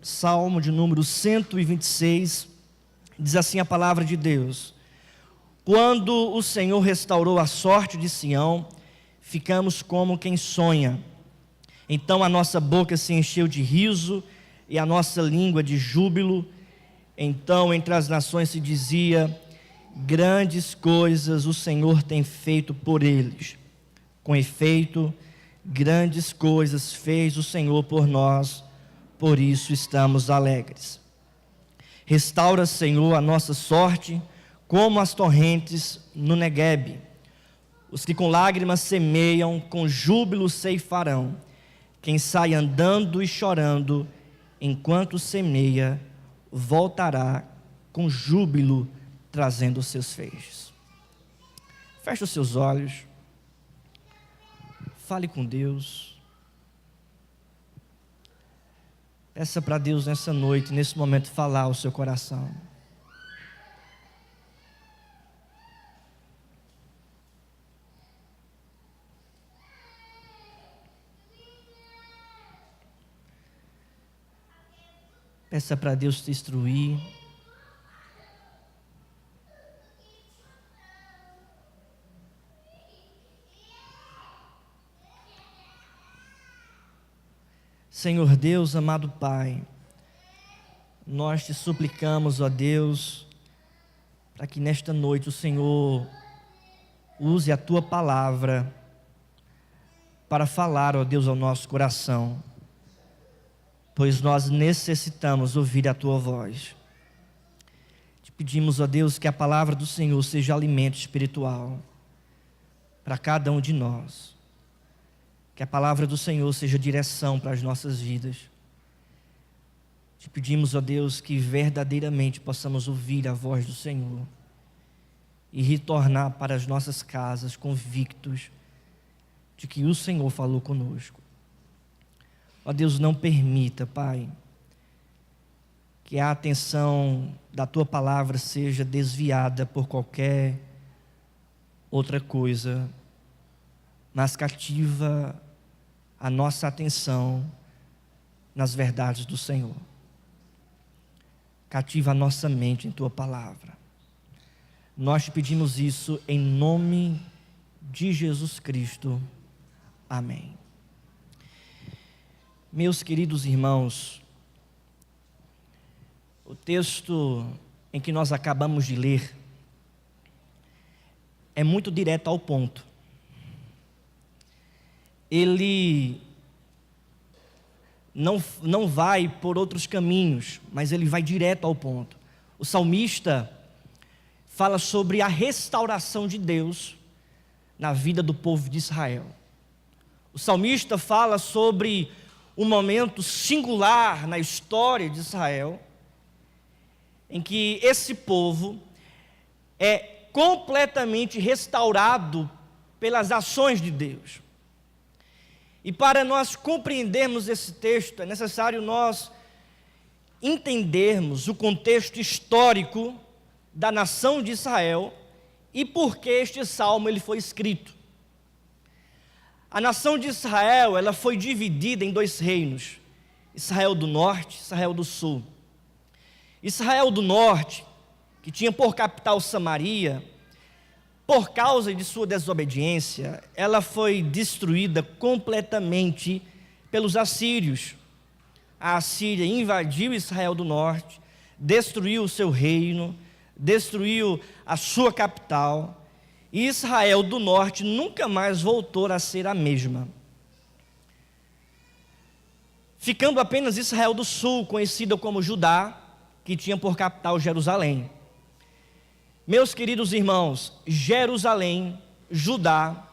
Salmo de número 126, diz assim a palavra de Deus: quando o Senhor restaurou a sorte de Sião, ficamos como quem sonha. Então a nossa boca se encheu de riso e a nossa língua de júbilo. Então entre as nações se dizia: grandes coisas o Senhor tem feito por eles. Com efeito, grandes coisas fez o Senhor por nós, por isso estamos alegres. Restaura, Senhor, a nossa sorte, como as torrentes no Neguebe. Os que com lágrimas semeiam, com júbilo ceifarão. Quem sai andando e chorando, enquanto semeia, voltará com júbilo, trazendo os seus feixes. Feche os seus olhos. Fale com Deus. Peça para Deus nessa noite, nesse momento, falar ao seu coração. Peça para Deus te instruir. Senhor Deus, amado Pai, nós te suplicamos, ó Deus, para que nesta noite o Senhor use a Tua palavra para falar, ó Deus, ao nosso coração, pois nós necessitamos ouvir a Tua voz. Te pedimos, ó Deus, que a palavra do Senhor seja alimento espiritual para cada um de nós. Que a palavra do Senhor seja direção para as nossas vidas. Te pedimos, ó Deus, que verdadeiramente possamos ouvir a voz do Senhor e retornar para as nossas casas convictos de que o Senhor falou conosco. Ó Deus, não permita, Pai, que a atenção da Tua palavra seja desviada por qualquer outra coisa, mas cativa a nossa atenção nas verdades do Senhor. Cativa a nossa mente em Tua palavra. Nós te pedimos isso em nome de Jesus Cristo. Amém. Meus queridos irmãos, o texto em que nós acabamos de ler é muito direto ao ponto. Ele não vai por outros caminhos, mas ele vai direto ao ponto. O salmista fala sobre a restauração de Deus na vida do povo de Israel. O salmista fala sobre um momento singular na história de Israel, em que esse povo é completamente restaurado pelas ações de Deus. E para nós compreendermos esse texto, é necessário nós entendermos o contexto histórico da nação de Israel e por que este salmo ele foi escrito. A nação de Israel, ela foi dividida em dois reinos: Israel do Norte e Israel do Sul. Israel do Norte, que tinha por capital Samaria, por causa de sua desobediência, ela foi destruída completamente pelos assírios. A Assíria invadiu Israel do Norte, destruiu o seu reino, destruiu a sua capital, e Israel do Norte nunca mais voltou a ser a mesma. Ficando apenas Israel do Sul, conhecida como Judá, que tinha por capital Jerusalém. Meus queridos irmãos, Jerusalém, Judá,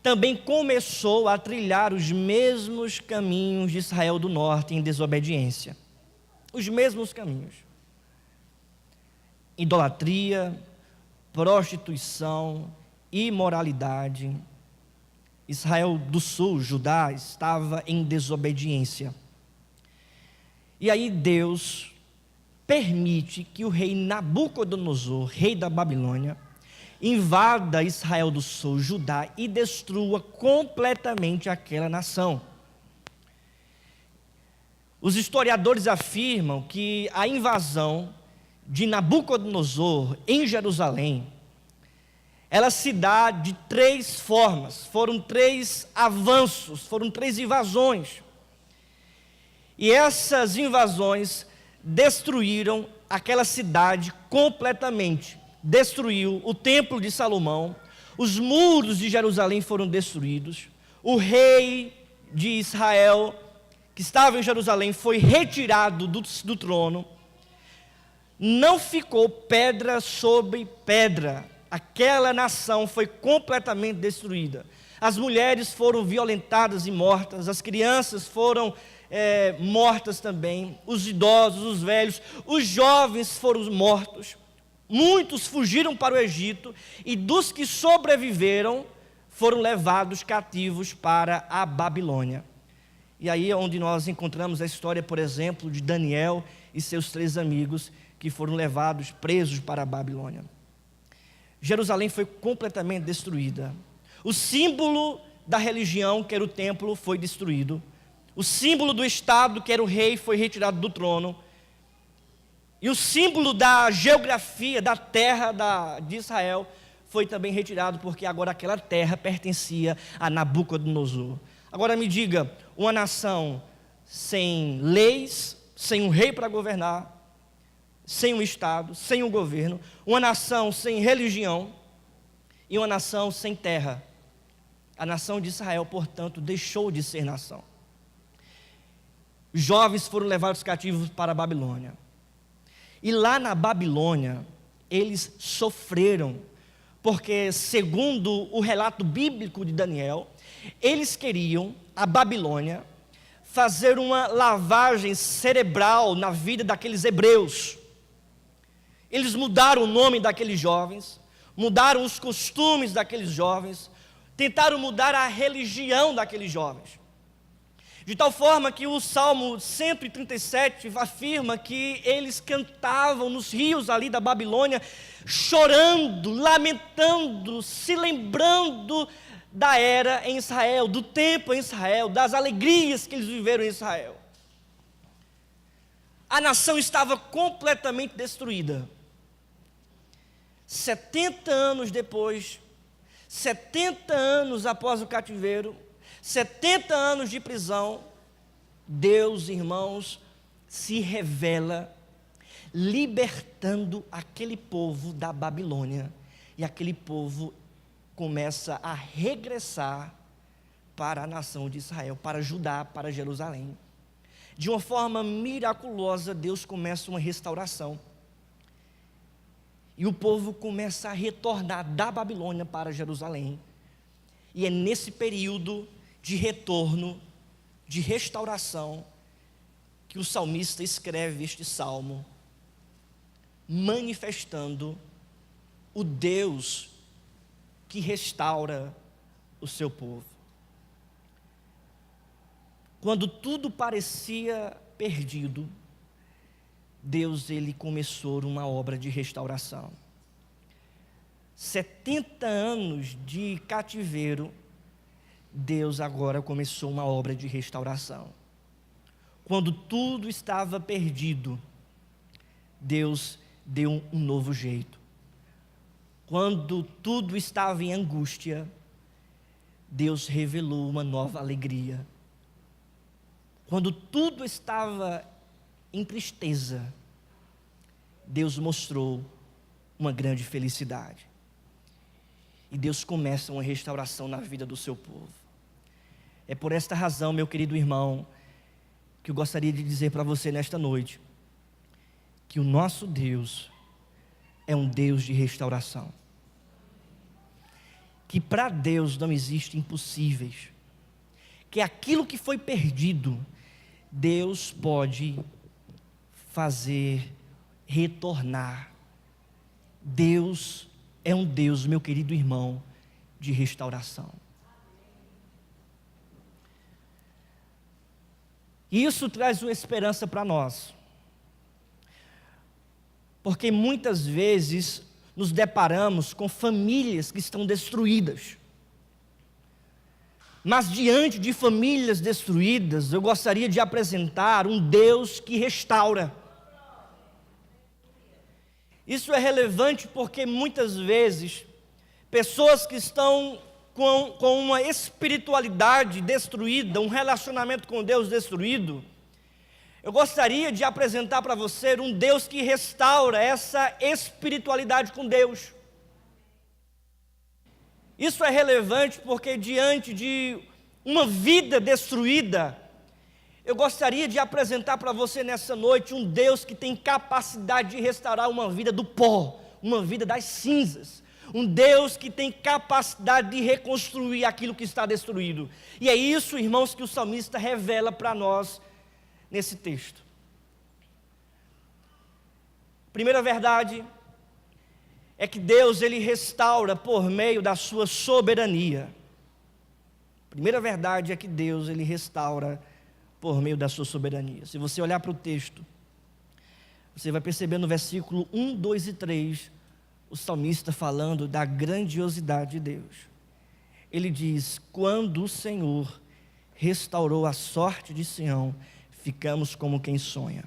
também começou a trilhar os mesmos caminhos de Israel do Norte em desobediência. Os mesmos caminhos. Idolatria, prostituição, imoralidade. Israel do Sul, Judá, estava em desobediência. E aí Deus permite que o rei Nabucodonosor, rei da Babilônia, invada Israel do Sul, Judá, e destrua completamente aquela nação. Os historiadores afirmam que a invasão de Nabucodonosor em Jerusalém, ela se dá de 3 formas, foram 3 avanços, foram 3 invasões. E essas invasões destruíram aquela cidade completamente. Destruiu o templo de Salomão, os muros de Jerusalém foram destruídos, o rei de Israel, que estava em Jerusalém, foi retirado do trono, não ficou pedra sobre pedra, aquela nação foi completamente destruída. As mulheres foram violentadas e mortas, as crianças foram mortas também, os idosos, os velhos, os jovens foram mortos, muitos fugiram para o Egito, e dos que sobreviveram, foram levados cativos para a Babilônia. E aí é onde nós encontramos a história, por exemplo, de Daniel e seus 3 amigos, que foram levados presos para a Babilônia. Jerusalém foi completamente destruída. O símbolo da religião, que era o templo, foi destruído. O símbolo do Estado, que era o rei, foi retirado do trono. E o símbolo da geografia, da terra de Israel, foi também retirado, porque agora aquela terra pertencia a Nabucodonosor. Agora me diga, uma nação sem leis, sem um rei para governar, sem um Estado, sem um governo, uma nação sem religião e uma nação sem terra. A nação de Israel, portanto, deixou de ser nação. Os jovens foram levados cativos para a Babilônia. E lá na Babilônia, eles sofreram, porque, segundo o relato bíblico de Daniel, eles queriam, a Babilônia, fazer uma lavagem cerebral na vida daqueles hebreus. Eles mudaram o nome daqueles jovens, mudaram os costumes daqueles jovens, tentaram mudar a religião daqueles jovens. De tal forma que o Salmo 137 afirma que eles cantavam nos rios ali da Babilônia, chorando, lamentando, se lembrando da era em Israel, do tempo em Israel, das alegrias que eles viveram em Israel. A nação estava completamente destruída. 70 anos depois, 70 anos após o cativeiro, 70 anos de prisão, Deus, irmãos, se revela, libertando aquele povo da Babilônia, e aquele povo começa a regressar para a nação de Israel, para Judá, para Jerusalém. De uma forma miraculosa, Deus começa uma restauração, e o povo começa a retornar da Babilônia para Jerusalém, e é nesse período de retorno, de restauração, que o salmista escreve este salmo, manifestando o Deus que restaura o seu povo. Quando tudo parecia perdido, Deus, ele começou uma obra de restauração. 70 anos de cativeiro, Deus agora começou uma obra de restauração. Quando tudo estava perdido, Deus deu um novo jeito. Quando tudo estava em angústia, Deus revelou uma nova alegria. Quando tudo estava em tristeza, Deus mostrou uma grande felicidade. E Deus começa uma restauração na vida do seu povo. É por esta razão, meu querido irmão, que eu gostaria de dizer para você nesta noite, que o nosso Deus é um Deus de restauração. Que para Deus não existe impossíveis. Que aquilo que foi perdido, Deus pode fazer retornar. Deus é um Deus, meu querido irmão, de restauração. E isso traz uma esperança para nós. Porque muitas vezes nos deparamos com famílias que estão destruídas. Mas diante de famílias destruídas, eu gostaria de apresentar um Deus que restaura. Isso é relevante porque muitas vezes, pessoas que estão com uma espiritualidade destruída, um relacionamento com Deus destruído, eu gostaria de apresentar para você um Deus que restaura essa espiritualidade com Deus. Isso é relevante porque diante de uma vida destruída, eu gostaria de apresentar para você nessa noite um Deus que tem capacidade de restaurar uma vida do pó, uma vida das cinzas. Um Deus que tem capacidade de reconstruir aquilo que está destruído. E é isso, irmãos, que o salmista revela para nós nesse texto. Primeira verdade é que Deus, Ele restaura por meio da sua soberania. Primeira verdade é que Deus, Ele restaura por meio da sua soberania. Se você olhar para o texto, você vai perceber no versículo 1, 2 e 3, o salmista falando da grandiosidade de Deus. Ele diz: quando o Senhor restaurou a sorte de Sião, ficamos como quem sonha.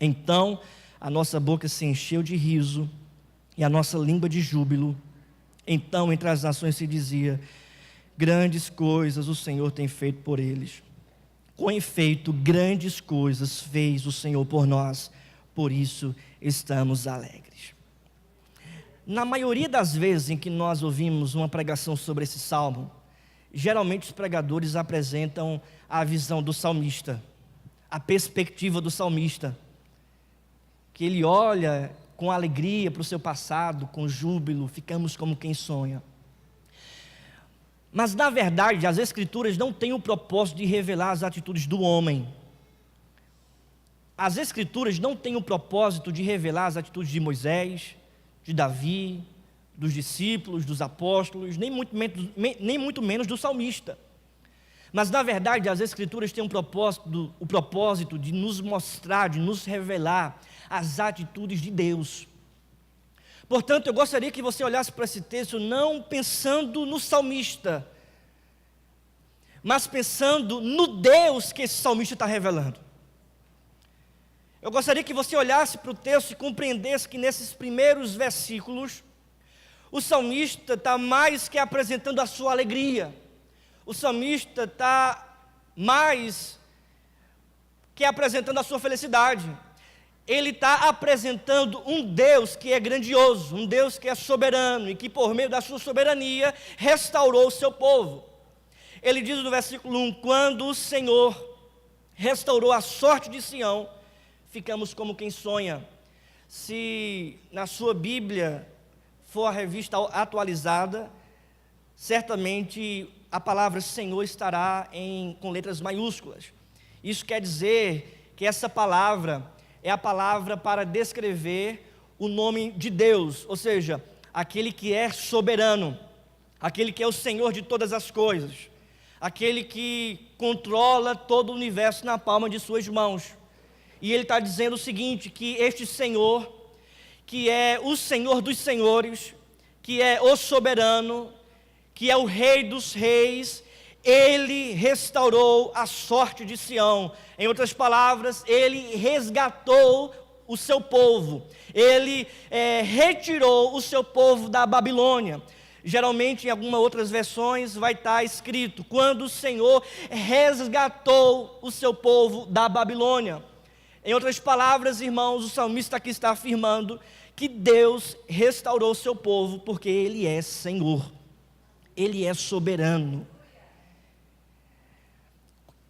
Então a nossa boca se encheu de riso e a nossa língua de júbilo. Então entre as nações se dizia: grandes coisas o Senhor tem feito por eles. Com efeito, grandes coisas fez o Senhor por nós, por isso estamos alegres. Na maioria das vezes em que nós ouvimos uma pregação sobre esse salmo, geralmente os pregadores apresentam a visão do salmista, a perspectiva do salmista, que ele olha com alegria para o seu passado, com júbilo, ficamos como quem sonha. Mas na verdade as Escrituras não têm o propósito de revelar as atitudes do homem. As Escrituras não têm o propósito de revelar as atitudes de Moisés, de Davi, dos discípulos, dos apóstolos, nem muito menos do salmista. Mas na verdade as Escrituras têm o propósito de nos mostrar, de nos revelar as atitudes de Deus. Portanto, eu gostaria que você olhasse para esse texto não pensando no salmista, mas pensando no Deus que esse salmista está revelando. Eu gostaria que você olhasse para o texto e compreendesse que nesses primeiros versículos, o salmista está mais que apresentando a sua alegria. O salmista está mais que apresentando a sua felicidade. Ele está apresentando um Deus que é grandioso, um Deus que é soberano e que por meio da sua soberania restaurou o seu povo. Ele diz no versículo 1, quando o Senhor restaurou a sorte de Sião, ficamos como quem sonha. Se na sua Bíblia for a revista atualizada, certamente a palavra Senhor estará com letras maiúsculas. Isso quer dizer que essa palavra é a palavra para descrever o nome de Deus, ou seja, aquele que é soberano, aquele que é o Senhor de todas as coisas, aquele que controla todo o universo na palma de suas mãos. E ele está dizendo o seguinte, que este Senhor, que é o Senhor dos senhores, que é o soberano, que é o Rei dos reis, Ele restaurou a sorte de Sião. Em outras palavras, Ele resgatou o seu povo. Ele retirou o seu povo da Babilônia. Geralmente em algumas outras versões vai estar escrito, quando o Senhor resgatou o seu povo da Babilônia. Em outras palavras, irmãos, o salmista aqui está afirmando que Deus restaurou o seu povo porque Ele é Senhor. Ele é soberano.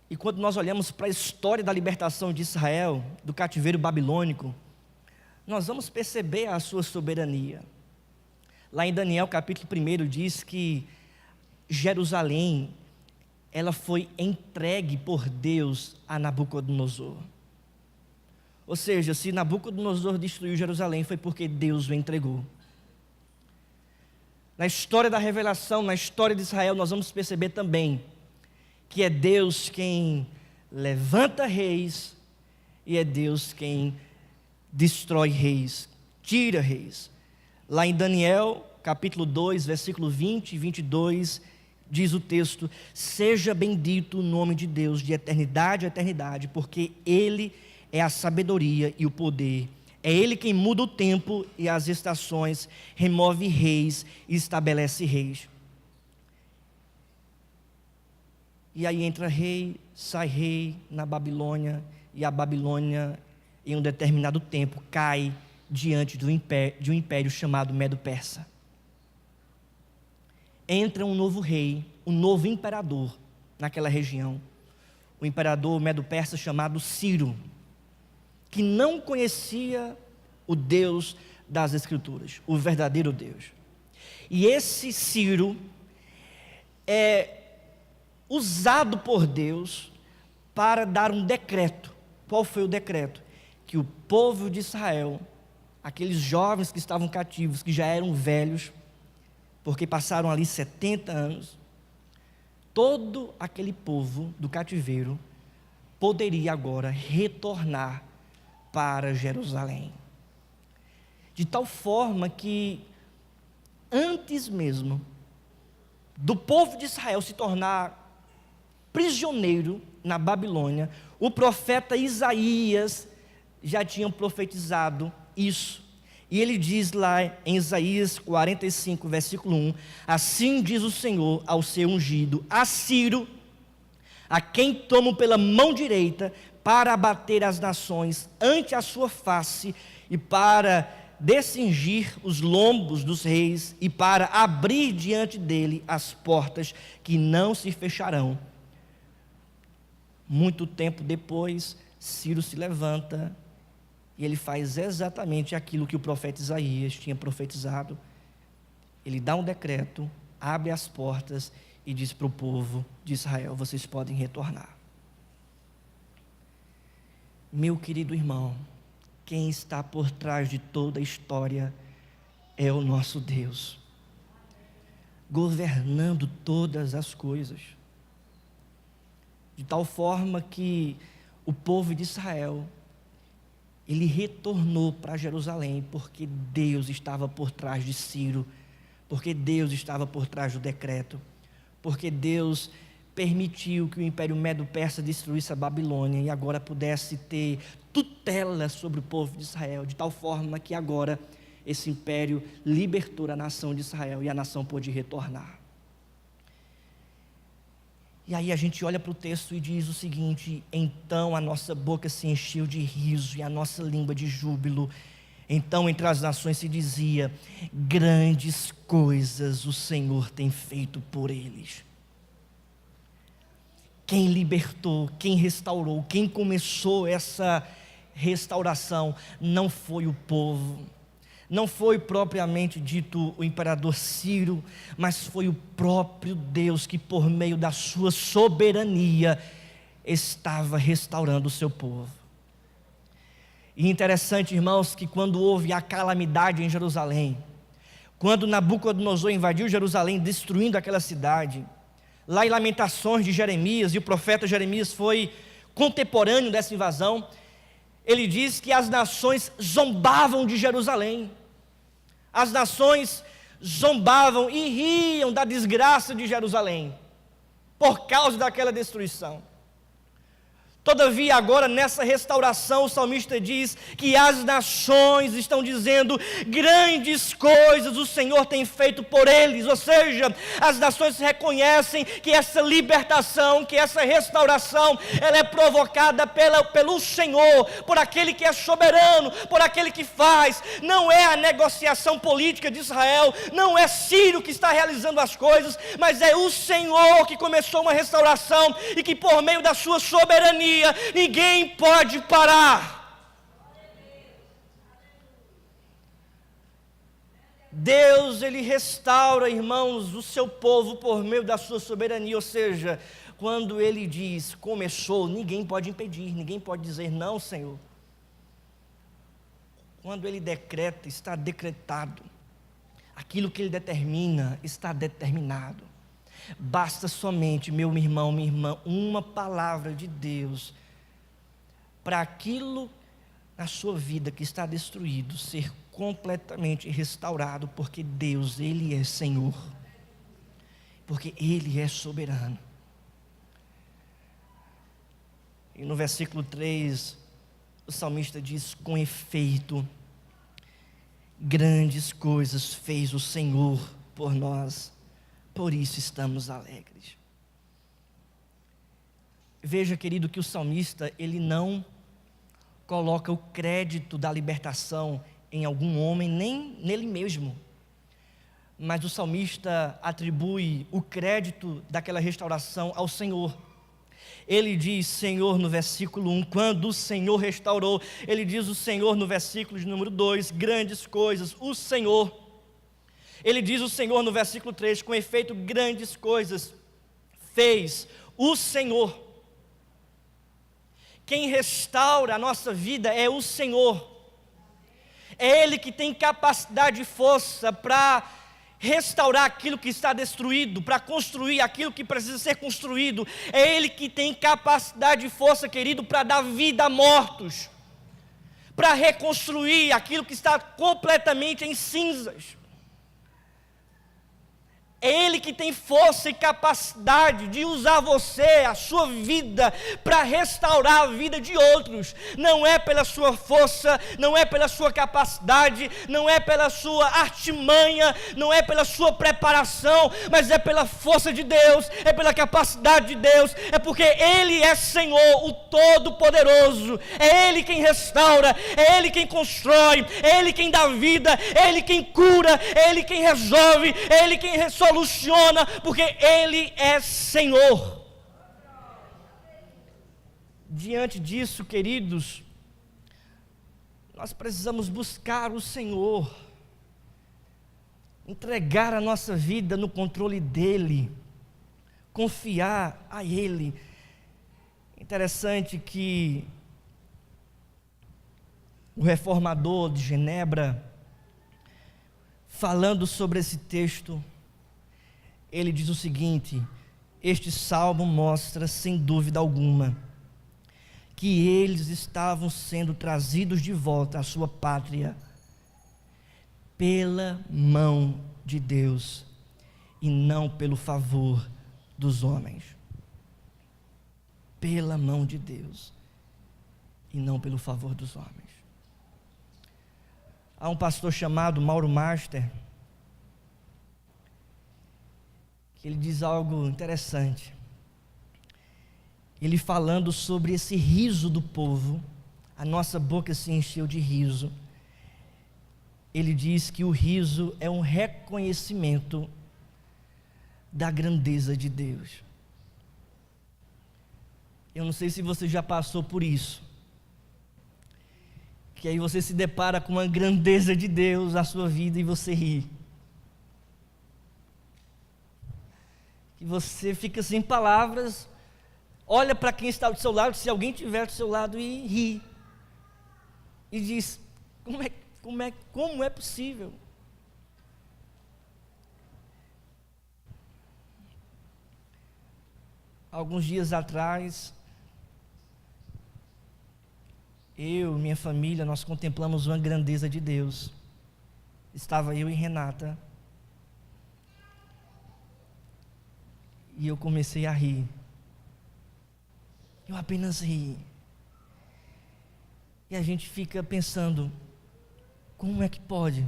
E quando nós olhamos para a história da libertação de Israel, do cativeiro babilônico, nós vamos perceber a sua soberania. Lá em Daniel capítulo 1 diz que Jerusalém, ela foi entregue por Deus a Nabucodonosor. Ou seja, se Nabucodonosor destruiu Jerusalém, foi porque Deus o entregou. Na história da revelação, na história de Israel, nós vamos perceber também que é Deus quem levanta reis e é Deus quem destrói reis, tira reis. Lá em Daniel, capítulo 2, versículo 20 e 22, diz o texto: seja bendito o nome de Deus de eternidade a eternidade, porque Ele é a sabedoria e o poder. É Ele quem muda o tempo e as estações, remove reis e estabelece reis. E aí entra rei, sai rei na Babilônia, e a Babilônia, em um determinado tempo, cai diante de um império chamado Medo-Persa. Entra um novo rei, um novo imperador naquela região, o imperador Medo-Persa chamado Ciro, que não conhecia o Deus das Escrituras, o verdadeiro Deus. E esse Ciro é usado por Deus para dar um decreto. Qual foi o decreto? Que o povo de Israel, aqueles jovens que estavam cativos, que já eram velhos, porque passaram ali 70 anos, todo aquele povo do cativeiro poderia agora retornar para Jerusalém. De tal forma que, antes mesmo do povo de Israel se tornar prisioneiro na Babilônia, o profeta Isaías já tinha profetizado isso. E ele diz lá em Isaías 45, versículo 1: assim diz o Senhor ao seu ungido, a Ciro, a quem tomo pela mão direita, para abater as nações ante a sua face, e para descingir os lombos dos reis, e para abrir diante dele as portas que não se fecharão. Muito tempo depois, Ciro se levanta e ele faz exatamente aquilo que o profeta Isaías tinha profetizado. Ele dá um decreto, abre as portas e diz para o povo de Israel: vocês podem retornar. Meu querido irmão, quem está por trás de toda a história é o nosso Deus, governando todas as coisas. De tal forma que o povo de Israel, ele retornou para Jerusalém, porque Deus estava por trás de Ciro, porque Deus estava por trás do decreto, porque Deus permitiu que o Império Medo-Persa destruísse a Babilônia e agora pudesse ter tutela sobre o povo de Israel, de tal forma que agora esse império libertou a nação de Israel e a nação pôde retornar. E aí a gente olha para o texto e diz o seguinte: então a nossa boca se encheu de riso e a nossa língua de júbilo. Então entre as nações se dizia: grandes coisas o Senhor tem feito por eles. Quem libertou, quem restaurou, quem começou essa restauração não foi o povo, não foi propriamente dito o imperador Ciro, mas foi o próprio Deus que, por meio da sua soberania, estava restaurando o seu povo. E interessante, irmãos, que quando houve a calamidade em Jerusalém, quando Nabucodonosor invadiu Jerusalém, destruindo aquela cidade, lá em Lamentações de Jeremias, e o profeta Jeremias foi contemporâneo dessa invasão, ele diz que as nações zombavam de Jerusalém. As nações zombavam e riam da desgraça de Jerusalém, por causa daquela destruição. Todavia agora nessa restauração o salmista diz que as nações estão dizendo: grandes coisas o Senhor tem feito por eles. Ou seja, as nações reconhecem que essa libertação, que essa restauração, ela é provocada pelo Senhor, por aquele que é soberano, por aquele que faz. Não é a negociação política de Israel, não é Ciro que está realizando as coisas, mas é o Senhor que começou uma restauração e que por meio da sua soberania ninguém pode parar. Deus, ele restaura, irmãos, o seu povo por meio da sua soberania. Ou seja, quando ele diz começou, ninguém pode impedir, ninguém pode dizer não, Senhor. Quando ele decreta, está decretado. Aquilo que ele determina, está determinado. Basta somente, meu irmão, minha irmã, uma palavra de Deus para aquilo na sua vida que está destruído ser completamente restaurado, porque Deus, ele é Senhor. porque Ele é soberano. E no versículo 3, o salmista diz: com efeito, grandes coisas fez o Senhor por nós, por isso estamos alegres. Veja, querido, que o salmista, ele não coloca o crédito da libertação em algum homem, nem nele mesmo. Mas o salmista atribui o crédito daquela restauração ao Senhor. Ele diz Senhor no versículo 1, quando o Senhor restaurou. Ele diz o Senhor no versículo de número 2, grandes coisas, o Senhor. Ele diz o Senhor no versículo 3, com efeito, grandes coisas fez o Senhor. Quem restaura a nossa vida é o Senhor. É Ele que tem capacidade e força para restaurar aquilo que está destruído, para construir aquilo que precisa ser construído. É Ele que tem capacidade e força, querido, para dar vida a mortos, para reconstruir aquilo que está completamente em cinzas. É Ele que tem força e capacidade de usar você, a sua vida, para restaurar a vida de outros. Não é pela sua força, não é pela sua capacidade, não é pela sua artimanha, não é pela sua preparação, mas é pela força de Deus, é pela capacidade de Deus, é porque Ele é Senhor, o Todo-Poderoso. É Ele quem restaura, é Ele quem constrói, é Ele quem dá vida, é Ele quem cura, é Ele quem resolve, é Ele quem soluciona, porque Ele é Senhor. Diante disso, queridos, nós precisamos buscar o Senhor, entregar a nossa vida no controle dEle, confiar a Ele. Interessante que o reformador de Genebra, falando sobre esse texto, ele diz o seguinte: este salmo mostra, sem dúvida alguma, que eles estavam sendo trazidos de volta à sua pátria pela mão de Deus e não pelo favor dos homens. Pela mão de Deus e não pelo favor dos homens. Há um pastor chamado Mauro Master, que ele diz algo interessante. Ele falando sobre esse riso do povo, a nossa boca se encheu de riso. Ele diz que o riso é um reconhecimento da grandeza de Deus. Eu não sei se você já passou por isso, que aí você se depara com uma grandeza de Deus na sua vida e você ri. E você fica sem palavras, olha para quem está do seu lado, se alguém estiver do seu lado, e ri. E diz: como é possível? Alguns dias atrás, eu e minha família, nós contemplamos uma grandeza de Deus. Estava eu e Renata, e eu comecei a rir. Eu apenas ri. E a gente fica pensando: como é que pode?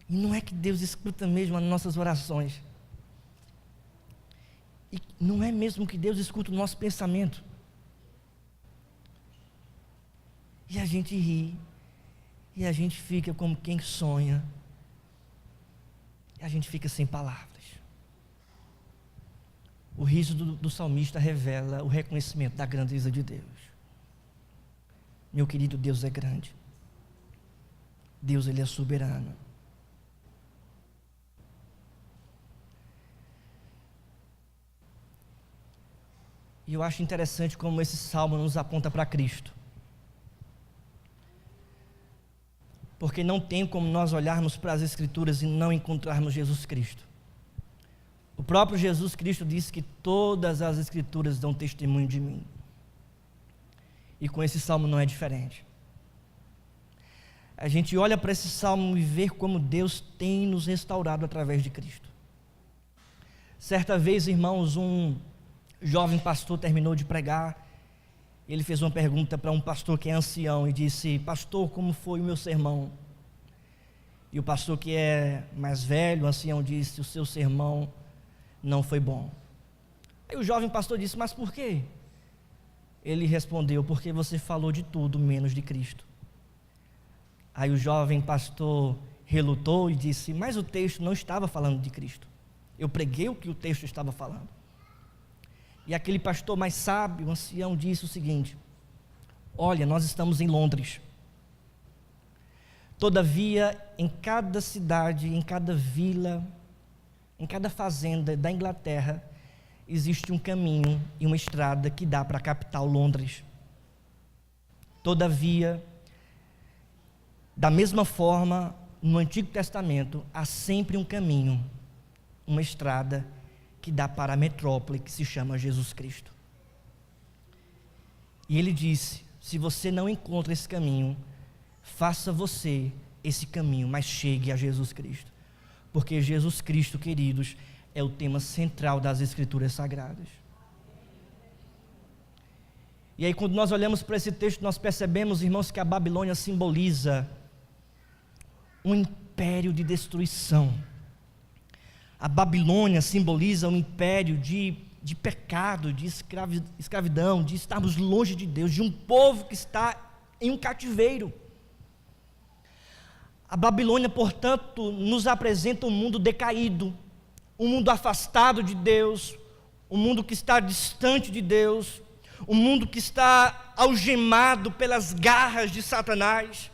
E não é que Deus escuta mesmo as nossas orações? E não é mesmo que Deus escuta o nosso pensamento? E a gente ri. E a gente fica como quem sonha. E a gente fica sem palavras. O riso do salmista revela o reconhecimento da grandeza de Deus. Meu querido, Deus é grande. Deus, Ele é soberano. E eu acho interessante como esse salmo nos aponta para Cristo. Porque não tem como nós olharmos para as Escrituras e não encontrarmos Jesus Cristo. O próprio Jesus Cristo disse que todas as Escrituras dão testemunho de mim. E com esse salmo não é diferente. A gente olha para esse salmo e vê como Deus tem nos restaurado através de Cristo. Certa vez, irmãos, um jovem pastor terminou de pregar. Ele fez uma pergunta para um pastor que é ancião e disse: pastor, como foi o meu sermão? E o pastor que é mais velho, o ancião, disse: o seu sermão não foi bom. Aí o jovem pastor disse: mas por quê? Ele respondeu: porque você falou de tudo menos de Cristo. Aí o jovem pastor relutou e disse: mas o texto não estava falando de Cristo. Eu preguei o que o texto estava falando. E aquele pastor mais sábio, o ancião, disse o seguinte: olha, nós estamos em Londres. Todavia, em cada cidade, em cada vila, em cada fazenda da Inglaterra, existe um caminho e uma estrada que dá para a capital, Londres. Todavia, da mesma forma, no Antigo Testamento, há sempre um caminho, uma estrada que dá para a metrópole que se chama Jesus Cristo. E ele disse: se você não encontra esse caminho, faça você esse caminho, mas chegue a Jesus Cristo. Porque Jesus Cristo, queridos, é o tema central das Escrituras Sagradas. E aí, quando nós olhamos para esse texto, nós percebemos, irmãos, que a Babilônia simboliza um império de destruição. A Babilônia simboliza um império de pecado, de escravidão, de estarmos longe de Deus, de um povo que está em um cativeiro. A Babilônia, portanto, nos apresenta um mundo decaído, um mundo afastado de Deus, um mundo que está distante de Deus, um mundo que está algemado pelas garras de Satanás,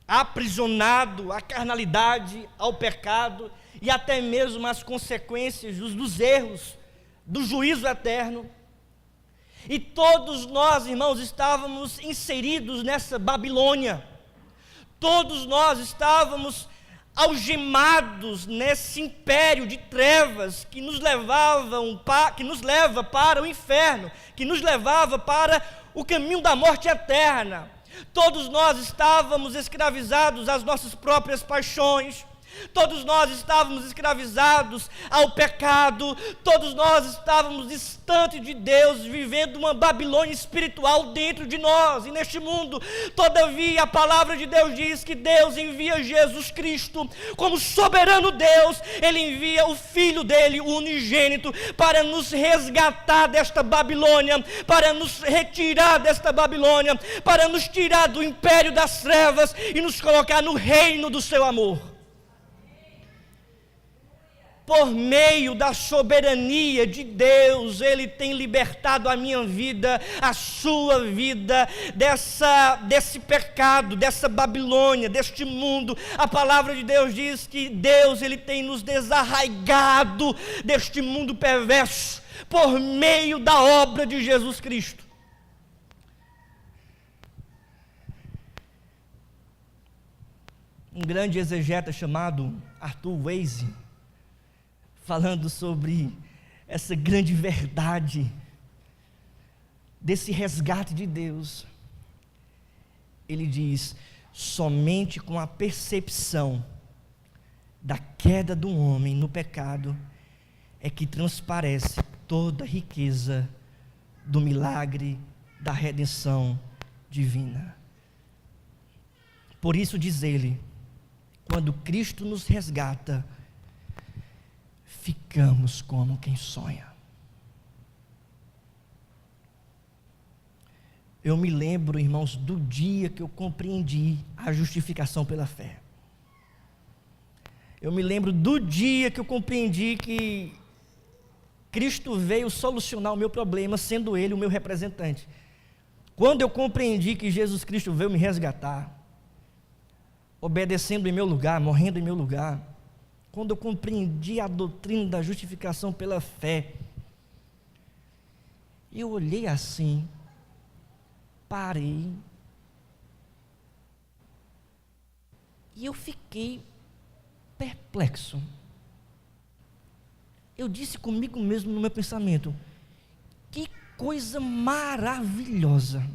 aprisionado à carnalidade, ao pecado e até mesmo às consequências dos erros, do juízo eterno. E todos nós, irmãos, estávamos inseridos nessa Babilônia. Todos nós estávamos algemados nesse império de trevas que nos leva para o inferno, que nos levava para o caminho da morte eterna. Todos nós estávamos escravizados às nossas próprias paixões, todos nós estávamos escravizados ao pecado, todos nós estávamos distantes de Deus, vivendo uma Babilônia espiritual dentro de nós e neste mundo. Todavia, a palavra de Deus diz que Deus envia Jesus Cristo como soberano Deus. Ele envia o Filho dele, o unigênito, para nos resgatar desta Babilônia, para nos retirar desta Babilônia, para nos tirar do império das trevas e nos colocar no reino do seu amor. Por meio da soberania de Deus, Ele tem libertado a minha vida, a sua vida, desse pecado, dessa Babilônia, deste mundo. A palavra de Deus diz que Deus, Ele tem nos desarraigado deste mundo perverso, por meio da obra de Jesus Cristo. Um grande exegeta chamado Arthur Weise, falando sobre essa grande verdade desse resgate de Deus, ele diz: somente com a percepção da queda do homem no pecado é que transparece toda a riqueza do milagre da redenção divina. Por isso diz ele, quando Cristo nos resgata, ficamos como quem sonha. Eu me lembro, irmãos, do dia que eu compreendi a justificação pela fé. Eu me lembro do dia que eu compreendi que Cristo veio solucionar o meu problema, sendo Ele o meu representante. Quando eu compreendi que Jesus Cristo veio me resgatar, obedecendo em meu lugar, morrendo em meu lugar, quando eu compreendi a doutrina da justificação pela fé, eu olhei assim, parei, e eu fiquei perplexo. Eu disse comigo mesmo no meu pensamento: que coisa maravilhosa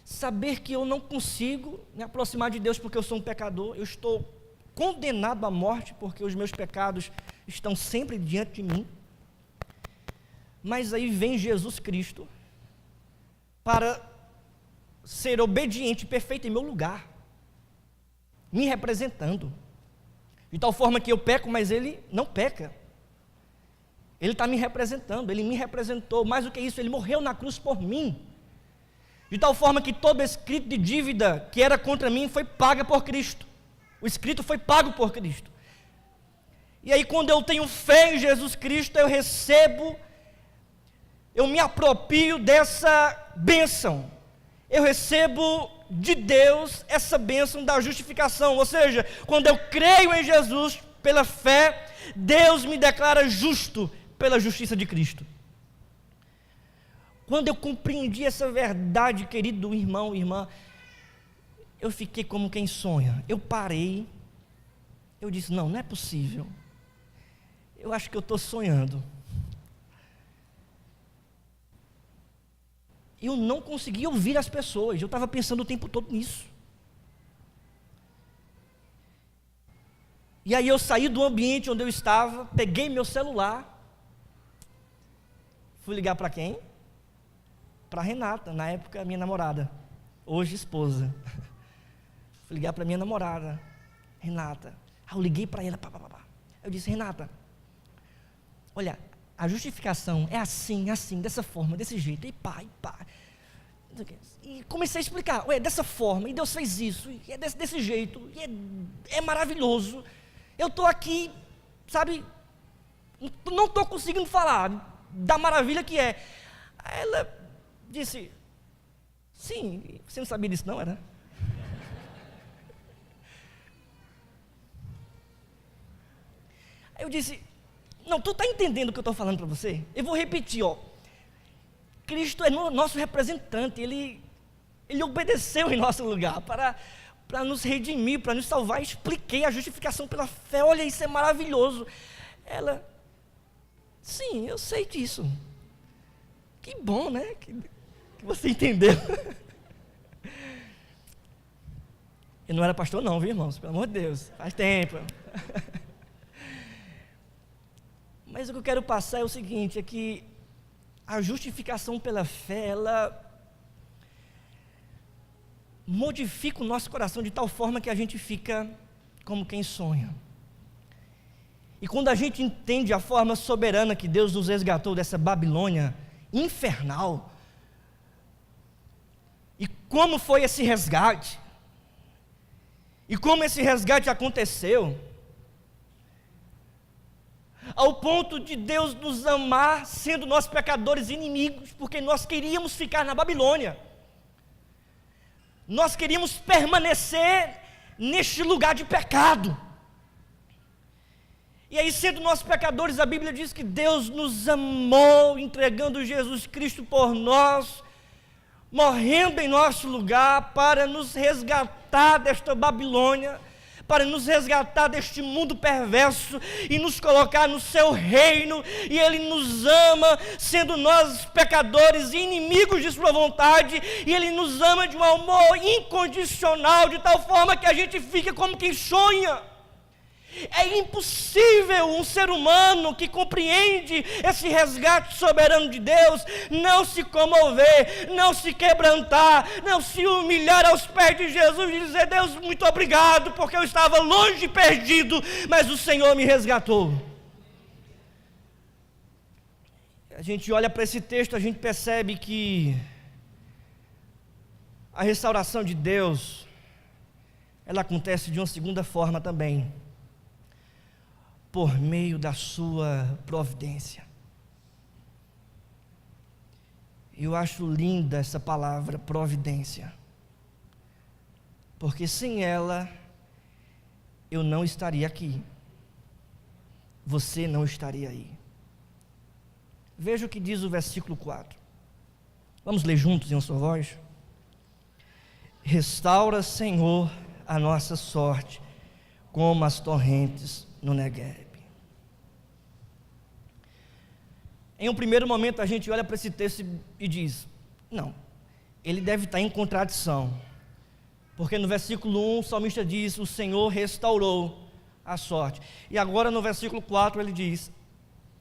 saber que eu não consigo me aproximar de Deus porque eu sou um pecador, eu estou condenado à morte, porque os meus pecados estão sempre diante de mim. Mas aí vem Jesus Cristo para ser obediente e perfeito em meu lugar, me representando, de tal forma que eu peco, mas Ele não peca. Ele está me representando, Ele me representou. Mais do que isso, Ele morreu na cruz por mim, de tal forma que todo escrito de dívida que era contra mim foi paga por Cristo. O escrito foi pago por Cristo. E aí, quando eu tenho fé em Jesus Cristo, eu me aproprio dessa bênção. Eu recebo de Deus essa bênção da justificação. Ou seja, quando eu creio em Jesus pela fé, Deus me declara justo pela justiça de Cristo. Quando eu compreendi essa verdade, querido irmão e irmã, eu fiquei como quem sonha. Eu parei, eu disse, não é possível. Eu acho que eu estou sonhando. Eu não conseguia ouvir as pessoas, eu estava pensando o tempo todo nisso. E aí eu saí do ambiente onde eu estava, peguei meu celular, fui ligar para quem? Para Renata, na época minha namorada, hoje esposa. Fui ligar para minha namorada, Renata. Eu liguei para ela, eu disse, Renata, olha, a justificação é assim, dessa forma, desse jeito, e pá. E comecei a explicar, dessa forma, e Deus fez isso, e é desse jeito, e é maravilhoso. Eu estou aqui, sabe, não estou conseguindo falar da maravilha que é. Aí ela disse, sim, você não sabia disso não, era? Aí eu disse, não, tu está entendendo o que eu estou falando para você? Eu vou repetir, Cristo é nosso representante, Ele obedeceu em nosso lugar para nos redimir, para nos salvar. Expliquei a justificação pela fé, olha, isso é maravilhoso. Ela, sim, eu sei disso. Que bom, né, que você entendeu. Eu não era pastor não, viu, irmãos, pelo amor de Deus, faz tempo. Mas o que eu quero passar é o seguinte, é que a justificação pela fé, ela modifica o nosso coração de tal forma que a gente fica como quem sonha. E quando a gente entende a forma soberana que Deus nos resgatou dessa Babilônia infernal, e como foi esse resgate, e como esse resgate aconteceu, ao ponto de Deus nos amar, sendo nós pecadores inimigos, porque nós queríamos ficar na Babilônia, nós queríamos permanecer neste lugar de pecado, e aí, sendo nós pecadores, a Bíblia diz que Deus nos amou, entregando Jesus Cristo por nós, morrendo em nosso lugar, para nos resgatar desta Babilônia, para nos resgatar deste mundo perverso e nos colocar no seu reino. E Ele nos ama, sendo nós pecadores e inimigos de sua vontade, e Ele nos ama de um amor incondicional, de tal forma que a gente fica como quem sonha. É impossível um ser humano que compreende esse resgate soberano de Deus não se comover, não se quebrantar, não se humilhar aos pés de Jesus e dizer: Deus, muito obrigado, porque eu estava longe e perdido, mas o Senhor me resgatou. A gente olha para esse texto, a gente percebe que a restauração de Deus, ela acontece de uma segunda forma também, por meio da sua providência. Eu acho linda essa palavra, providência, porque sem ela, eu não estaria aqui, você não estaria aí. Veja o que diz o versículo 4, vamos ler juntos em uma só voz? Restaura, Senhor, a nossa sorte, como as torrentes no Negueb. Em um primeiro momento a gente olha para esse texto e diz: não, ele deve estar em contradição, porque no versículo 1 o salmista diz: o Senhor restaurou a sorte. E agora no versículo 4 ele diz: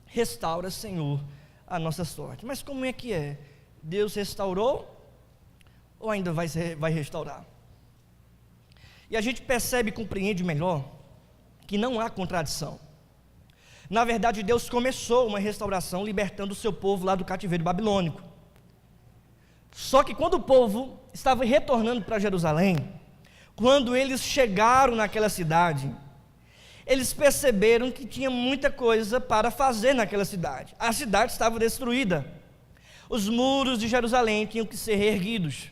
restaura, Senhor, a nossa sorte. Mas como é que é? Deus restaurou ou ainda vai restaurar? E a gente percebe e compreende melhor que não há contradição. Na verdade, Deus começou uma restauração libertando o seu povo lá do cativeiro babilônico. Só que quando o povo estava retornando para Jerusalém, quando eles chegaram naquela cidade, eles perceberam que tinha muita coisa para fazer naquela cidade. A cidade estava destruída. Os muros de Jerusalém tinham que ser reerguidos.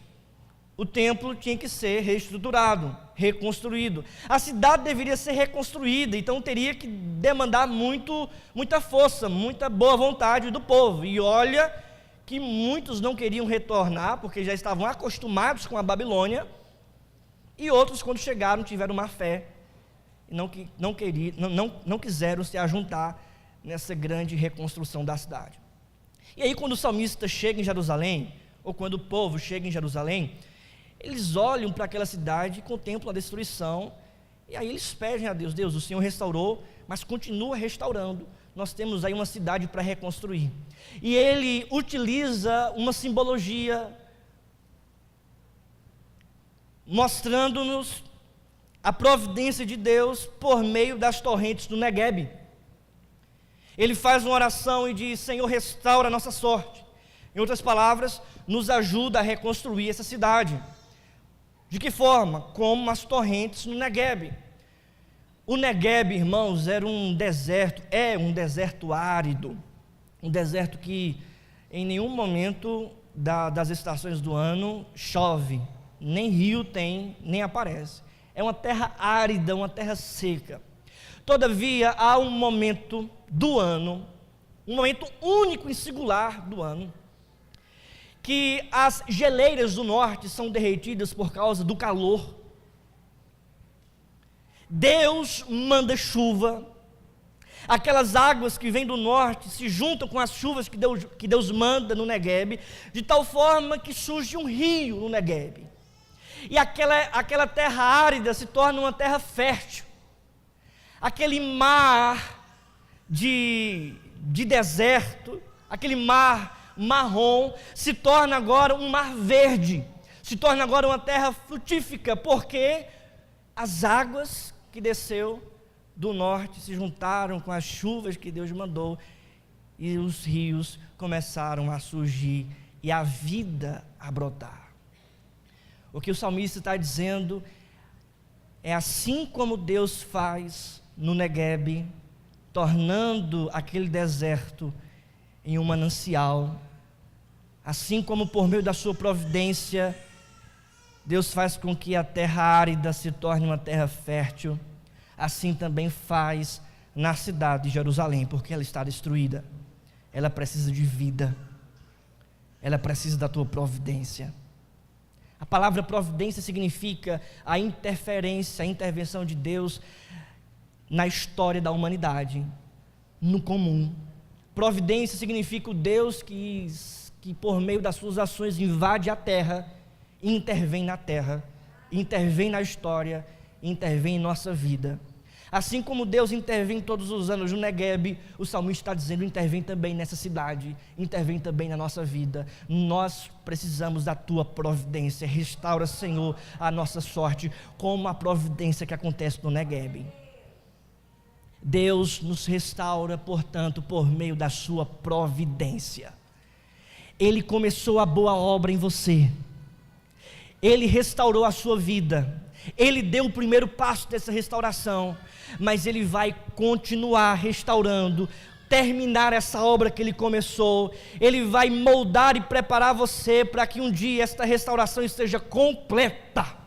O templo tinha que ser reestruturado, reconstruído. A cidade deveria ser reconstruída, então teria que demandar muita força, muita boa vontade do povo. E olha que muitos não queriam retornar, porque já estavam acostumados com a Babilônia, e outros, quando chegaram, tiveram má fé, e não quiseram se ajuntar nessa grande reconstrução da cidade. E aí, quando o salmista chega em Jerusalém, ou quando o povo chega em Jerusalém, eles olham para aquela cidade e contemplam a destruição, e aí eles pedem a Deus: Deus, o Senhor restaurou, mas continua restaurando, nós temos aí uma cidade para reconstruir. E ele utiliza uma simbologia, mostrando-nos a providência de Deus por meio das torrentes do Neguebe. Ele faz uma oração e diz: Senhor, restaura a nossa sorte. Em outras palavras, nos ajuda a reconstruir essa cidade. De que forma? Como as torrentes no Neguebe. O Neguebe, irmãos, era um deserto, é um deserto árido, um deserto que em nenhum momento das estações do ano chove, nem rio tem, nem aparece. É uma terra árida, uma terra seca. Todavia, há um momento do ano, um momento único e singular do ano, que as geleiras do norte são derretidas por causa do calor. Deus manda chuva, aquelas águas que vêm do norte se juntam com as chuvas que Deus manda no Neguebe, de tal forma que surge um rio no Neguebe, e aquela terra árida se torna uma terra fértil. Aquele mar de deserto, aquele mar marrom, se torna agora um mar verde, se torna agora uma terra frutífica, porque as águas que desceu do norte se juntaram com as chuvas que Deus mandou, e os rios começaram a surgir e a vida a brotar. O que o salmista está dizendo é: assim como Deus faz no Neguebe, tornando aquele deserto em um manancial, assim como por meio da sua providência, Deus faz com que a terra árida se torne uma terra fértil, assim também faz na cidade de Jerusalém, porque ela está destruída. Ela precisa de vida, ela precisa da tua providência. A palavra providência significa a interferência, a intervenção de Deus na história da humanidade, no comum. Providência significa o Deus que por meio das suas ações invade a terra, intervém na terra, intervém na história, intervém em nossa vida. Assim como Deus intervém todos os anos no Neguebe, o salmista está dizendo: intervém também nessa cidade, intervém também na nossa vida. Nós precisamos da tua providência. Restaura, Senhor, a nossa sorte, como a providência que acontece no Neguebe. Deus nos restaura, portanto, por meio da sua providência. Ele começou a boa obra em você, Ele restaurou a sua vida, Ele deu o primeiro passo dessa restauração, mas Ele vai continuar restaurando, terminar essa obra que Ele começou. Ele vai moldar e preparar você para que um dia esta restauração esteja completa.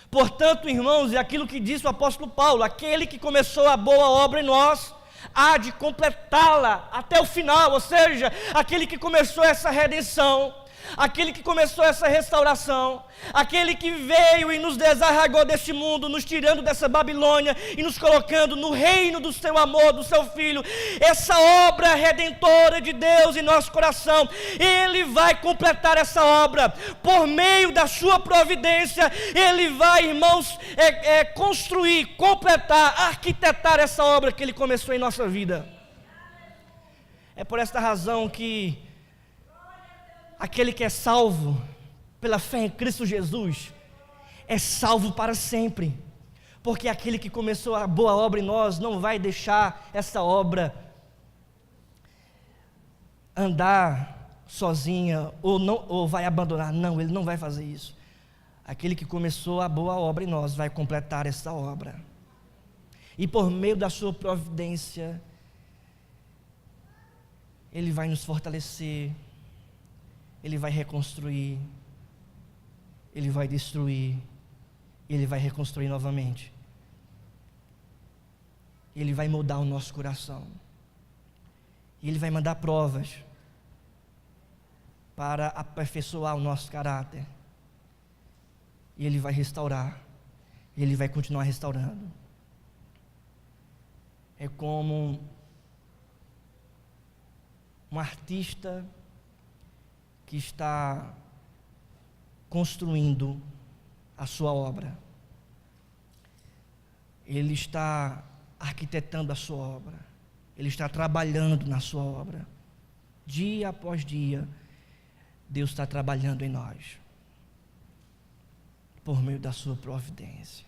Portanto, irmãos, é aquilo que disse o apóstolo Paulo: aquele que começou a boa obra em nós, há de completá-la até o final. Ou seja, aquele que começou essa redenção, aquele que começou essa restauração, aquele que veio e nos desarraigou deste mundo, nos tirando dessa Babilônia e nos colocando no reino do seu amor, do seu Filho, essa obra redentora de Deus em nosso coração, Ele vai completar essa obra, por meio da sua providência, Ele vai, irmãos, construir, completar, arquitetar essa obra que Ele começou em nossa vida. É por esta razão que aquele que é salvo pela fé em Cristo Jesus é salvo para sempre, porque aquele que começou a boa obra em nós não vai deixar essa obra andar sozinha ou vai abandonar. Não, Ele não vai fazer isso. Aquele que começou a boa obra em nós vai completar essa obra, e por meio da sua providência Ele vai nos fortalecer, Ele vai reconstruir, Ele vai destruir, Ele vai reconstruir novamente. Ele vai mudar o nosso coração. Ele vai mandar provas para aperfeiçoar o nosso caráter. E Ele vai restaurar. Ele vai continuar restaurando. É como um artista que está construindo a sua obra. Ele está arquitetando a sua obra. Ele está trabalhando na sua obra. Dia após dia, Deus está trabalhando em nós, por meio da sua providência.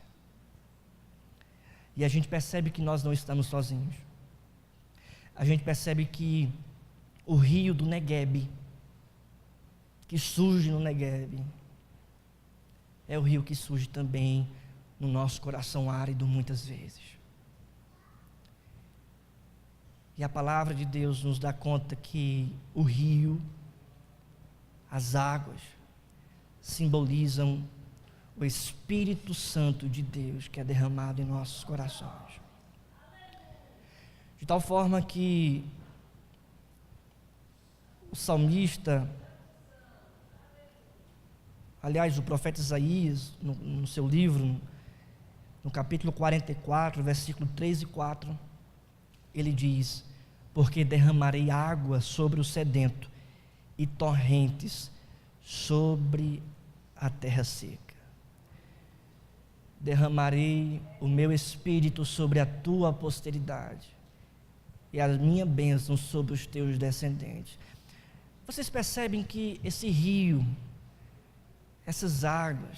E a gente percebe que nós não estamos sozinhos. A gente percebe que o rio do Negueb, que surge no Negueb, é o rio que surge também no nosso coração árido muitas vezes. E a palavra de Deus nos dá conta que o rio, as águas, simbolizam o Espírito Santo de Deus que é derramado em nossos corações. De tal forma que o salmista, aliás, o profeta Isaías, no seu livro, no capítulo 44, versículo 3 e 4, ele diz: porque derramarei água sobre o sedento e torrentes sobre a terra seca. Derramarei o meu espírito sobre a tua posteridade e a minha bênção sobre os teus descendentes. Vocês percebem que esse rio, essas águas,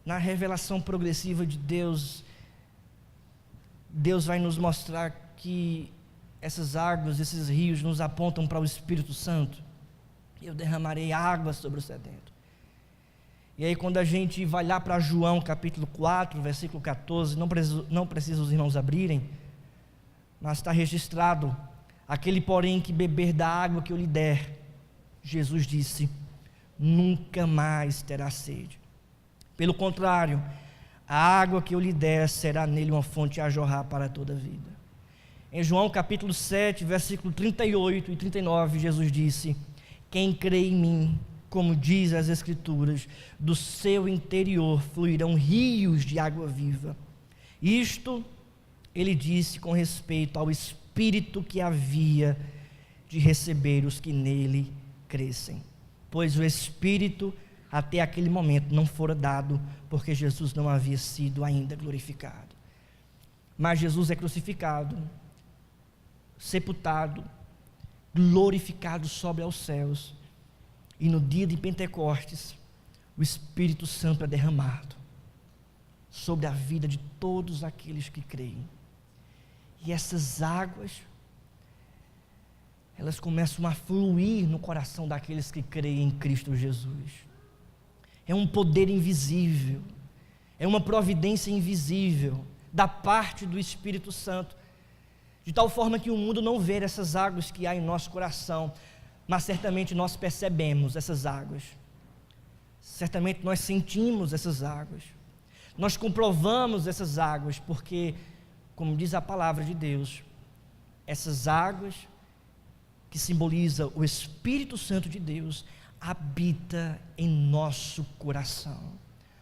na revelação progressiva de Deus, Deus vai nos mostrar que essas águas, esses rios nos apontam para o Espírito Santo. Eu derramarei água sobre o sedento. E aí quando a gente vai lá para João capítulo 4, versículo 14, não precisa os irmãos abrirem, mas está registrado: aquele porém que beber da água que eu lhe der, Jesus disse, nunca mais terá sede. Pelo contrário, a água que eu lhe der será nele uma fonte a jorrar para toda a vida. Em João capítulo 7, versículo 38 e 39, Jesus disse: quem crê em mim, como diz as Escrituras, do seu interior fluirão rios de água viva. Isto ele disse com respeito ao Espírito que havia de receber os que nele crescem, pois o Espírito até aquele momento não fora dado, porque Jesus não havia sido ainda glorificado. Mas Jesus é crucificado, sepultado, glorificado, sobe aos céus, e no dia de Pentecostes o Espírito Santo é derramado sobre a vida de todos aqueles que creem. E essas águas, elas começam a fluir no coração daqueles que creem em Cristo Jesus. É um poder invisível, é uma providência invisível da parte do Espírito Santo, de tal forma que o mundo não vê essas águas que há em nosso coração, mas certamente nós percebemos essas águas, certamente nós sentimos essas águas, nós comprovamos essas águas, porque, como diz a palavra de Deus, essas águas que simboliza o Espírito Santo de Deus, habita em nosso coração.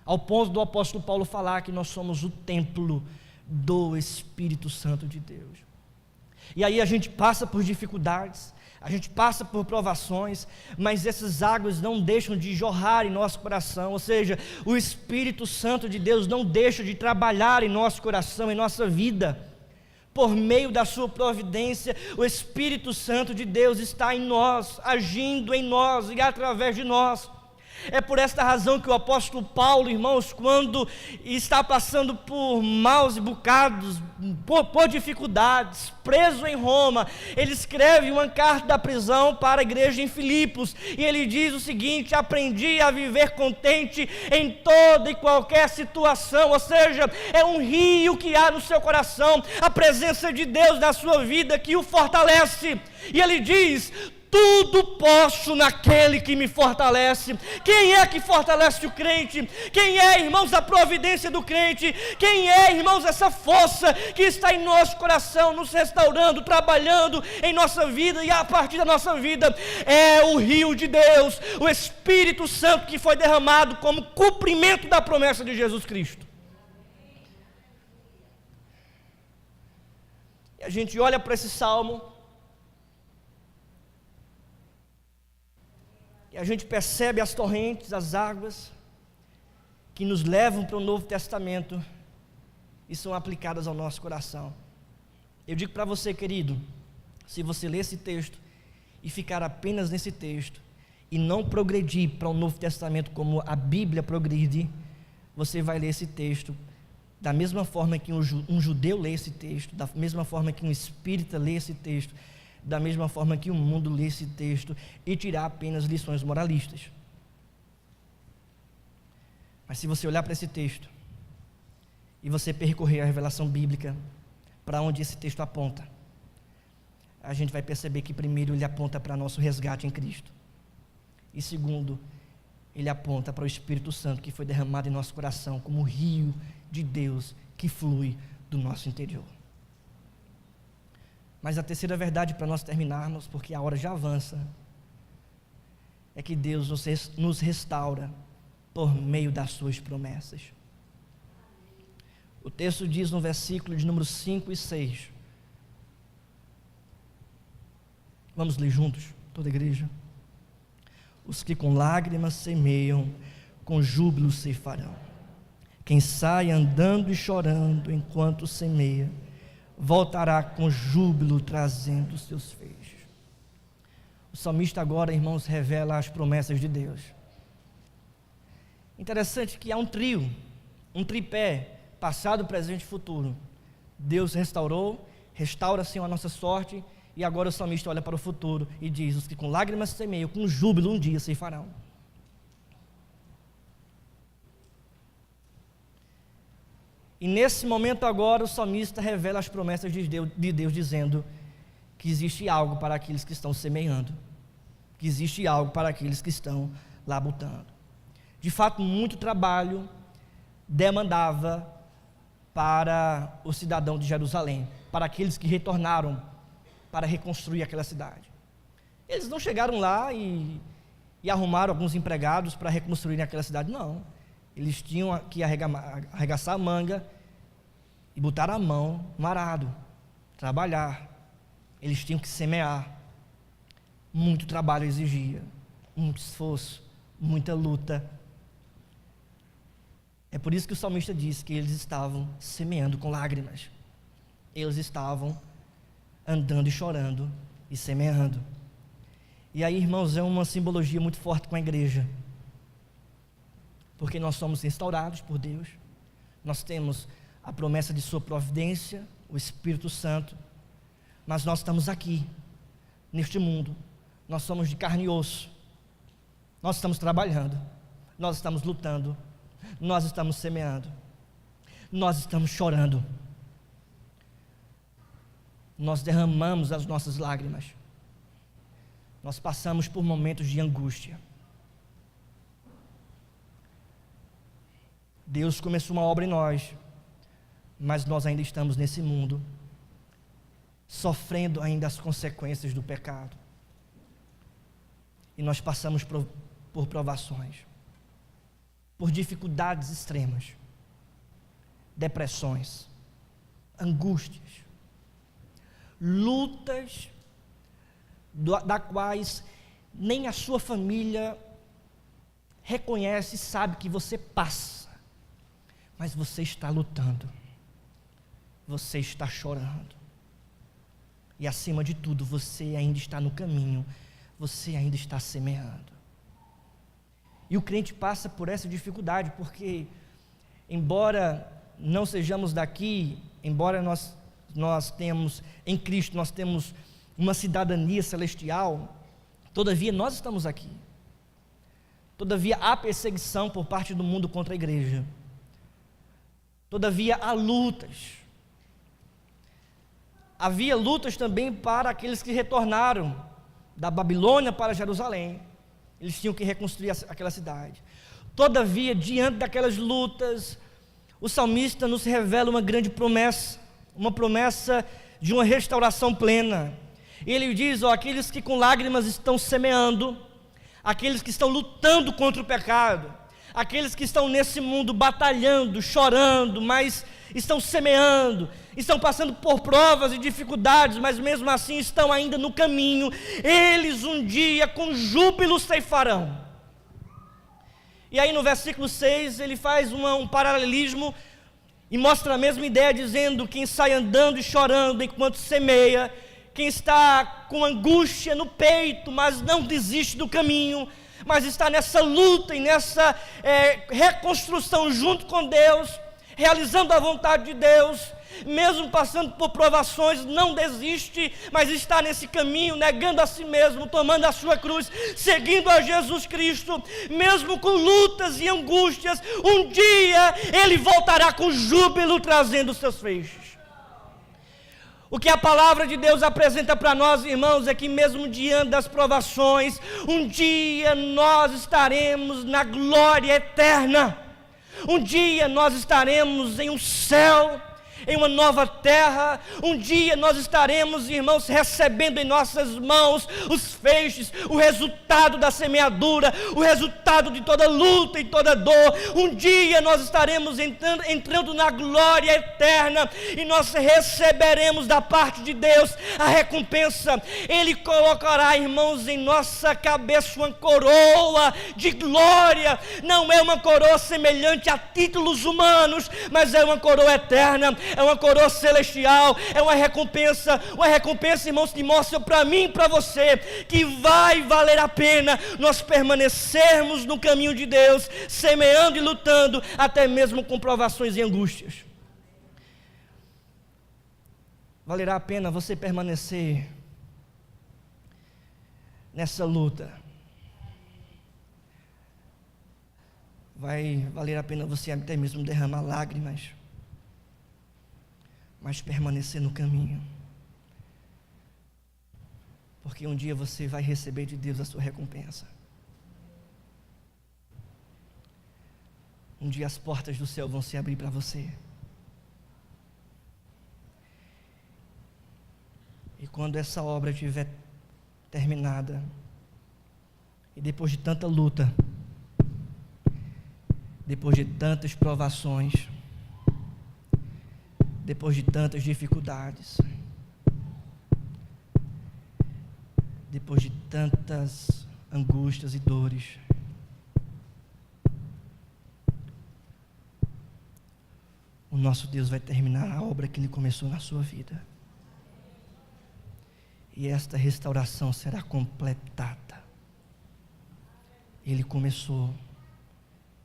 Ao ponto do apóstolo Paulo falar que nós somos o templo do Espírito Santo de Deus. E aí a gente passa por dificuldades, a gente passa por provações, mas essas águas não deixam de jorrar em nosso coração, ou seja, o Espírito Santo de Deus não deixa de trabalhar em nosso coração, em nossa vida. Por meio da sua providência, o Espírito Santo de Deus está em nós, agindo em nós e através de nós. É por esta razão que o apóstolo Paulo, irmãos, quando está passando por maus bocados, por dificuldades, preso em Roma, ele escreve uma carta da prisão para a igreja em Filipos, e ele diz o seguinte: aprendi a viver contente em toda e qualquer situação, ou seja, é um rio que há no seu coração, a presença de Deus na sua vida que o fortalece, e ele diz: tudo posso naquele que me fortalece. Quem é que fortalece o crente? Quem é, irmãos, a providência do crente? Quem é, irmãos, essa força que está em nosso coração, nos restaurando, trabalhando em nossa vida e a partir da nossa vida? É o rio de Deus, o Espírito Santo que foi derramado como cumprimento da promessa de Jesus Cristo. E a gente olha para esse salmo e a gente percebe as torrentes, as águas que nos levam para o Novo Testamento e são aplicadas ao nosso coração. Eu digo para você, querido, se você ler esse texto e ficar apenas nesse texto e não progredir para o Novo Testamento como a Bíblia progride, você vai ler esse texto da mesma forma que um judeu lê esse texto, da mesma forma que um espírita lê esse texto, da mesma forma que o mundo lê esse texto e tirar apenas lições moralistas. Mas se você olhar para esse texto e você percorrer a revelação bíblica para onde esse texto aponta, a gente vai perceber que primeiro ele aponta para nosso resgate em Cristo, e segundo, ele aponta para o Espírito Santo que foi derramado em nosso coração como o rio de Deus que flui do nosso interior. Mas a terceira verdade, para nós terminarmos, porque a hora já avança, é que Deus nos restaura por meio das suas promessas. O texto diz no versículo de número 5 e 6. Vamos ler juntos, toda a igreja. Os que com lágrimas semeiam, com júbilo ceifarão. Quem sai andando e chorando enquanto semeia, voltará com júbilo trazendo os seus feixes. O salmista agora, irmãos, revela as promessas de Deus. Interessante que há um trio, um tripé, passado, presente e futuro. Deus restaurou, restaura, Senhor, a nossa sorte, e agora o salmista olha para o futuro e diz: os que com lágrimas semeiam, com júbilo um dia ceifarão. E nesse momento agora o salmista revela as promessas de Deus, dizendo que existe algo para aqueles que estão semeando, que existe algo para aqueles que estão labutando. De fato, muito trabalho demandava para o cidadão de Jerusalém, para aqueles que retornaram para reconstruir aquela cidade. Eles não chegaram lá e arrumaram alguns empregados para reconstruir aquela cidade, não. Eles tinham que arregaçar a manga e botar a mão no arado, trabalhar. Eles tinham que semear. Muito trabalho exigia, muito esforço, muita luta. É por isso que o salmista diz que eles estavam semeando com lágrimas. Eles estavam andando e chorando e semeando. E aí, irmãos, é uma simbologia muito forte com a igreja. Porque nós somos restaurados por Deus, nós temos a promessa de sua providência, o Espírito Santo, mas nós estamos aqui, neste mundo, nós somos de carne e osso, nós estamos trabalhando, nós estamos lutando, nós estamos semeando, nós estamos chorando, nós derramamos as nossas lágrimas, nós passamos por momentos de angústia. Deus começou uma obra em nós, mas nós ainda estamos nesse mundo, sofrendo ainda as consequências do pecado, e nós passamos por provações, por dificuldades extremas, depressões, angústias, lutas da quais nem a sua família reconhece e sabe que você passa, mas você está lutando, você está chorando, e acima de tudo, você ainda está no caminho, você ainda está semeando. E o crente passa por essa dificuldade, porque embora não sejamos daqui, embora nós temos, em Cristo, nós temos uma cidadania celestial, todavia nós estamos aqui. Todavia há perseguição por parte do mundo contra a igreja. Todavia há lutas. Havia lutas também para aqueles que retornaram da Babilônia para Jerusalém. Eles tinham que reconstruir aquela cidade. Todavia, diante daquelas lutas, o salmista nos revela uma grande promessa, uma promessa de uma restauração plena. Ele diz, aqueles que com lágrimas estão semeando, aqueles que estão lutando contra o pecado, aqueles que estão nesse mundo batalhando, chorando, mas estão semeando, estão passando por provas e dificuldades, mas mesmo assim estão ainda no caminho, eles um dia com júbilo ceifarão. E aí no versículo 6 ele faz um paralelismo e mostra a mesma ideia, dizendo: quem sai andando e chorando enquanto semeia, quem está com angústia no peito, mas não desiste do caminho, mas está nessa luta e nessa reconstrução junto com Deus, realizando a vontade de Deus, mesmo passando por provações, não desiste, mas está nesse caminho, negando a si mesmo, tomando a sua cruz, seguindo a Jesus Cristo, mesmo com lutas e angústias, um dia ele voltará com júbilo, trazendo os seus feixes. O que a palavra de Deus apresenta para nós, irmãos, é que mesmo diante das provações, um dia nós estaremos na glória eterna. Um dia nós estaremos em um céu, em uma nova terra. Um dia nós estaremos, irmãos, recebendo em nossas mãos os feixes, o resultado da semeadura, o resultado de toda luta e toda dor. Um dia nós estaremos entrando na glória eterna e nós receberemos da parte de Deus a recompensa. Ele colocará, irmãos, em nossa cabeça uma coroa de glória. Não é uma coroa semelhante a títulos humanos, mas é uma coroa eterna, é uma coroa celestial, é uma recompensa, irmãos, que mostra para mim e para você que vai valer a pena nós permanecermos no caminho de Deus, semeando e lutando, até mesmo com provações e angústias. Valerá a pena você permanecer nessa luta. Vai valer a pena você até mesmo derramar lágrimas, mas permanecer no caminho, porque um dia você vai receber de Deus a sua recompensa. Um dia as portas do céu vão se abrir para você, e quando essa obra estiver terminada, e depois de tanta luta, depois de tantas provações, depois de tantas dificuldades, depois de tantas angústias e dores, o nosso Deus vai terminar a obra que Ele começou na sua vida, e esta restauração será completada. Ele começou,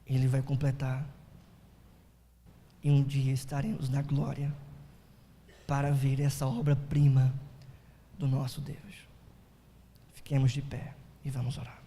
Ele vai completar. E um dia estaremos na glória para ver essa obra-prima do nosso Deus. Fiquemos de pé e vamos orar.